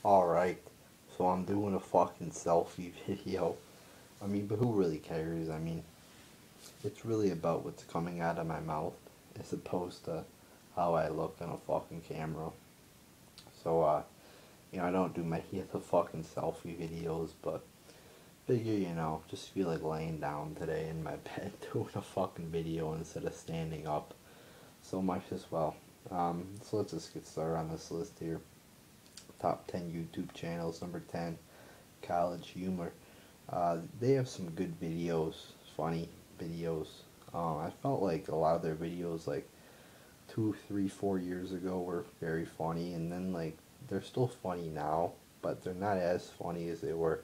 Alright, so I'm doing a fucking selfie video. I mean, but who really cares? I mean, it's really about what's coming out of my mouth as opposed to how I look on a fucking camera. So, I don't do many of the fucking selfie videos, but figure, just feel like laying down today in my bed doing a fucking video instead of standing up. So might as well. So let's just get started on this list here. Top 10 YouTube channels. Number 10, College Humor. They have some good videos, funny videos. I felt like a lot of their videos, like 2, 3, 4 years ago, were very funny, and then like they're still funny now, but they're not as funny as they were.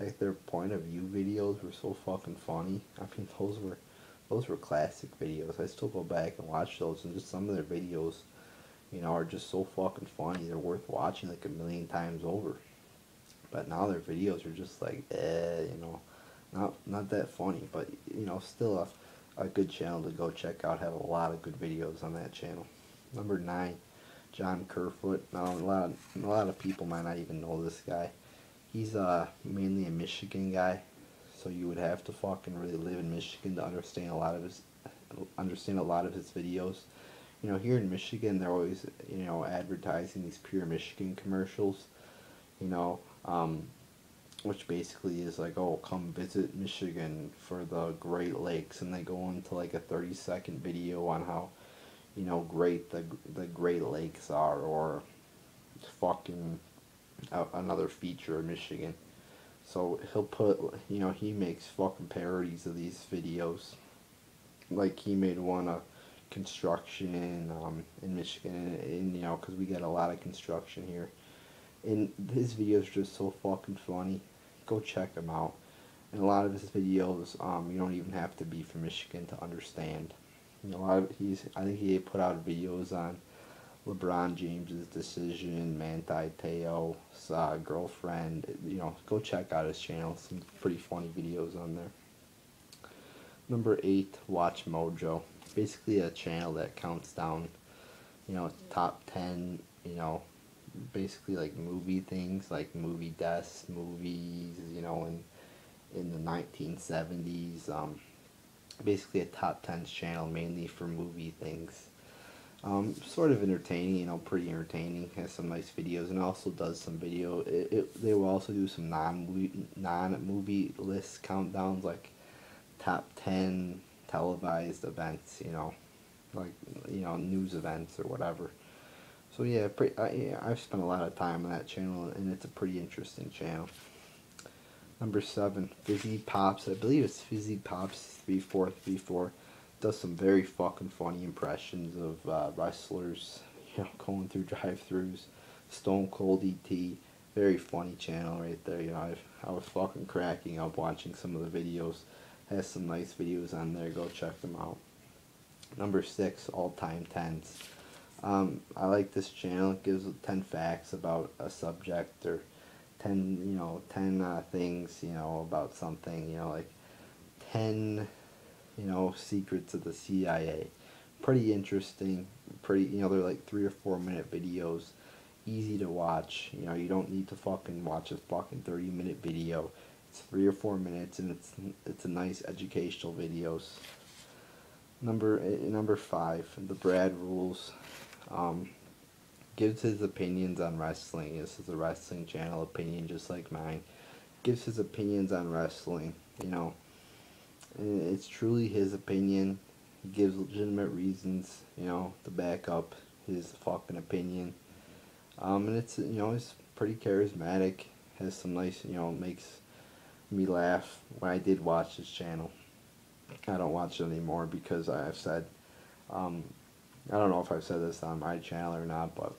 Like their point of view videos were so fucking funny. I mean, those were classic videos. I still go back and watch those, and just some of their videos, are just so fucking funny. They're worth watching like a million times over. But now their videos are just like, not that funny, but still a good channel to go check out. Have a lot of good videos on that channel. Number 9, John Kerfoot. Now a lot of people might not even know this guy. He's mainly a Michigan guy, so you would have to fucking really live in Michigan to understand a lot of his videos. Here in Michigan, they're always advertising these Pure Michigan commercials. You know, um, which basically is like, oh, come visit Michigan for the Great Lakes, and they go into like a 30-second video on how, great the Great Lakes are, or fucking another feature of Michigan. So he'll put, he makes fucking parodies of these videos. Like he made one of construction in Michigan, and because we get a lot of construction here. And his videos are just so fucking funny. Go check him out. And a lot of his videos, you don't even have to be from Michigan to understand. I think he put out videos on LeBron James's decision, Manti Te'o's girlfriend. Go check out his channel. Some pretty funny videos on there. Number 8, Watch Mojo. Basically a channel that counts down, top 10, basically like movie things, like movie deaths, movies, in the 1970s. Basically a top 10 channel mainly for movie things. Sort of entertaining, pretty entertaining. Has some nice videos, and also does some video. They will also do some non-movie list countdowns, like top 10 televised events, like news events or whatever. So yeah, I've spent a lot of time on that channel, and it's a pretty interesting channel. Number 7, Fizzy Pops. I believe it's Fizzy Pops 3434. Does some very fucking funny impressions of wrestlers, going through drive-throughs. Stone Cold ET. Very funny channel right there. I was fucking cracking up watching some of the videos. Has some nice videos on there. Go check them out. Number 6, All Time Tens. I like this channel. It gives 10 facts about a subject, or 10 things, about something, like 10, secrets of the CIA. Pretty interesting. They're like 3 or 4 minute videos. Easy to watch. You don't need to fucking watch a fucking 30-minute video. It's 3 or 4 minutes, and it's a nice educational videos. Number 5, the Brad Rules. Gives his opinions on wrestling. This is a wrestling channel opinion, just like mine. Gives his opinions on wrestling. And it's truly his opinion. He gives legitimate reasons, to back up his fucking opinion. And it's pretty charismatic. Has some nice, makes me laugh. When I did watch his channel, I don't watch it anymore because I've said, I don't know if I've said this on my channel or not, but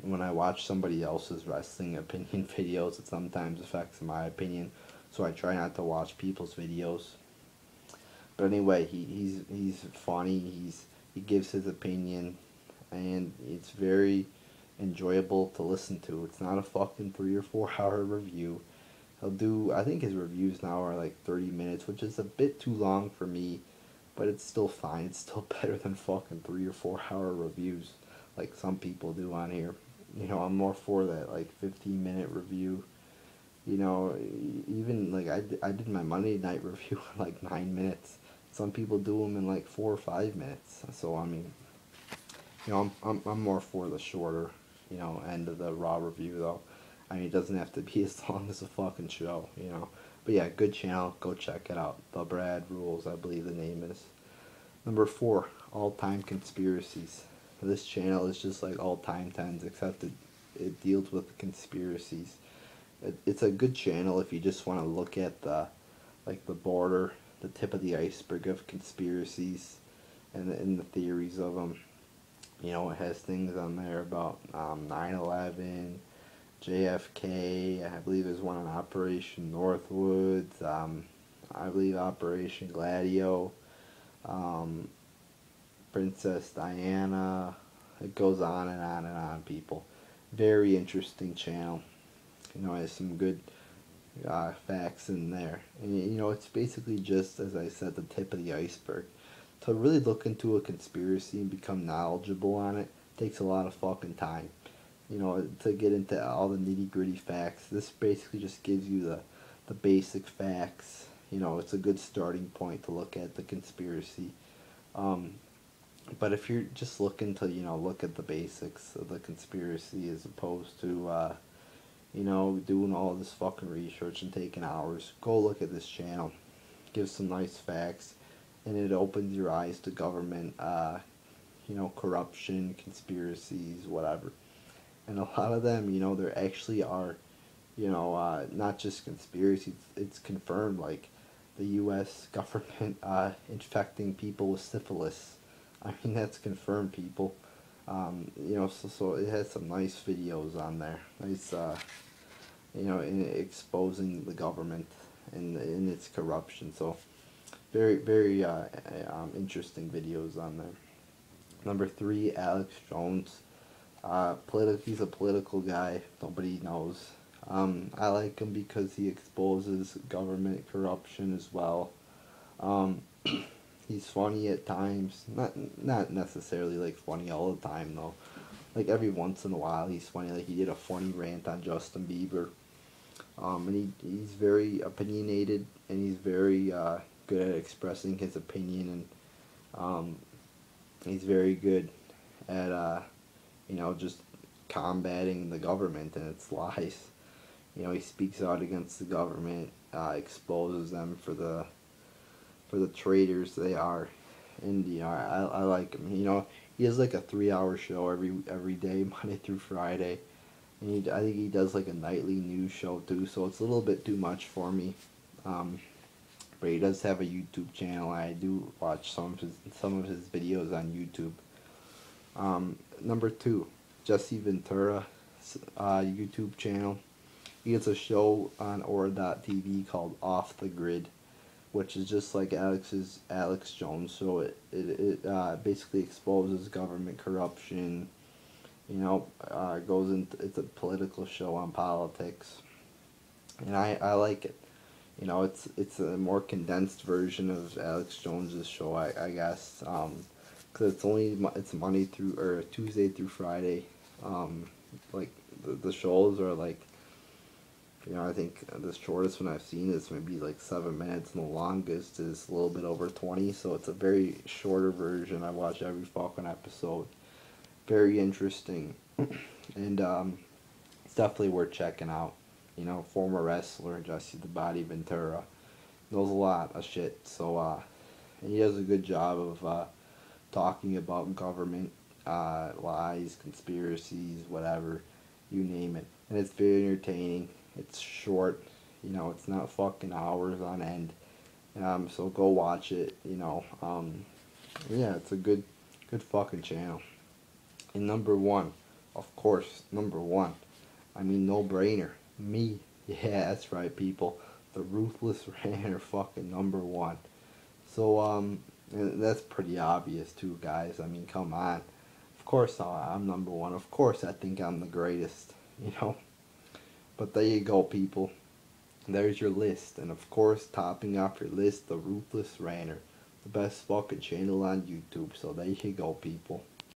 when I watch somebody else's wrestling opinion videos, it sometimes affects my opinion. So I try not to watch people's videos. But anyway, he's funny. He gives his opinion, and it's very enjoyable to listen to. It's not a fucking 3 or 4 hour review. I think his reviews now are like 30 minutes, which is a bit too long for me, but it's still fine. It's still better than fucking 3 or 4 hour reviews like some people do on here. You know, I'm more for that like 15-minute review. You know, even like I did my Monday night review in like 9 minutes. Some people do them in like 4 or 5 minutes. So I mean, you know, I'm more for the shorter, you know, end of the raw review though. I mean, it doesn't have to be as long as a fucking show, you know. But yeah, good channel. Go check it out. The Brad Rules, I believe the name is. Number 4, all-time conspiracies. This channel is just like all time tens, except it deals with conspiracies. It's a good channel if you just want to look at the like the border, the tip of the iceberg of conspiracies, and the theories of them. You know, it has things on there about 9/11, JFK. I believe there's one on Operation Northwoods. I believe Operation Gladio. Um, Princess Diana. It goes on and on and on, people. Very interesting channel. You know, it has some good facts in there. And, you know, it's basically just, as I said, the tip of the iceberg. To really look into a conspiracy and become knowledgeable on it takes a lot of fucking time. You know, to get into all the nitty gritty facts, this basically just gives you the basic facts. You know, it's a good starting point to look at the conspiracy. Um, but if you're just looking to, you know, look at the basics of the conspiracy as opposed to, you know, doing all this fucking research and taking hours, go look at this channel. Gives some nice facts, and it opens your eyes to government, you know, corruption, conspiracies, whatever. And a lot of them, you know, there actually are, you know, not just conspiracies, it's confirmed, like the U.S. government infecting people with syphilis. I mean, that's confirmed, people. You know, so it has some nice videos on there. Nice, you know, in exposing the government and in its corruption. So very interesting videos on there. Number 3, Alex Jones. He's a political guy. Nobody knows. I like him because he exposes government corruption as well. Um, he's funny at times. Not necessarily like funny all the time though. Like every once in a while he's funny. Like he did a funny rant on Justin Bieber. And he's very opinionated, and he's very good at expressing his opinion, and he's very good at you know, just combating the government and its lies. You know, he speaks out against the government, exposes them for the traitors they are, and you know, I like him. You know, he has like a 3-hour show every day, Monday through Friday, and I think he does like a nightly news show too. So it's a little bit too much for me. But he does have a YouTube channel. I do watch some of his videos on YouTube. Number 2, Jesse Ventura's YouTube channel. He has a show on Aura.tv called Off the Grid, which is just like Alex Jones. So it basically exposes government corruption. You know, goes into, it's a political show on politics, and I like it. You know, it's a more condensed version of Alex Jones's show, I guess. Because it's Monday through, or Tuesday through Friday. Like the shows are like, you know, I think the shortest one I've seen is maybe like 7 minutes, and the longest is a little bit over 20. So it's a very shorter version. I watch every fucking episode. Very interesting, and it's definitely worth checking out. You know, former wrestler Jesse the Body Ventura knows a lot of shit. So and he does a good job of talking about government lies, conspiracies, whatever, you name it. And it's very entertaining. It's short. You know, it's not fucking hours on end. So go watch it. You know, yeah, it's a good fucking channel. And number 1, of course, number 1. I mean, no brainer. Me. Yeah, that's right, people. The Ruthless Ranter, fucking number 1. So, and that's pretty obvious too, guys. I mean, come on. Of course I'm number 1. Of course I think I'm the greatest, you know. But there you go, people. There's your list. And of course, topping off your list, the Ruthless Ranter. The best fucking channel on YouTube. So there you go, people.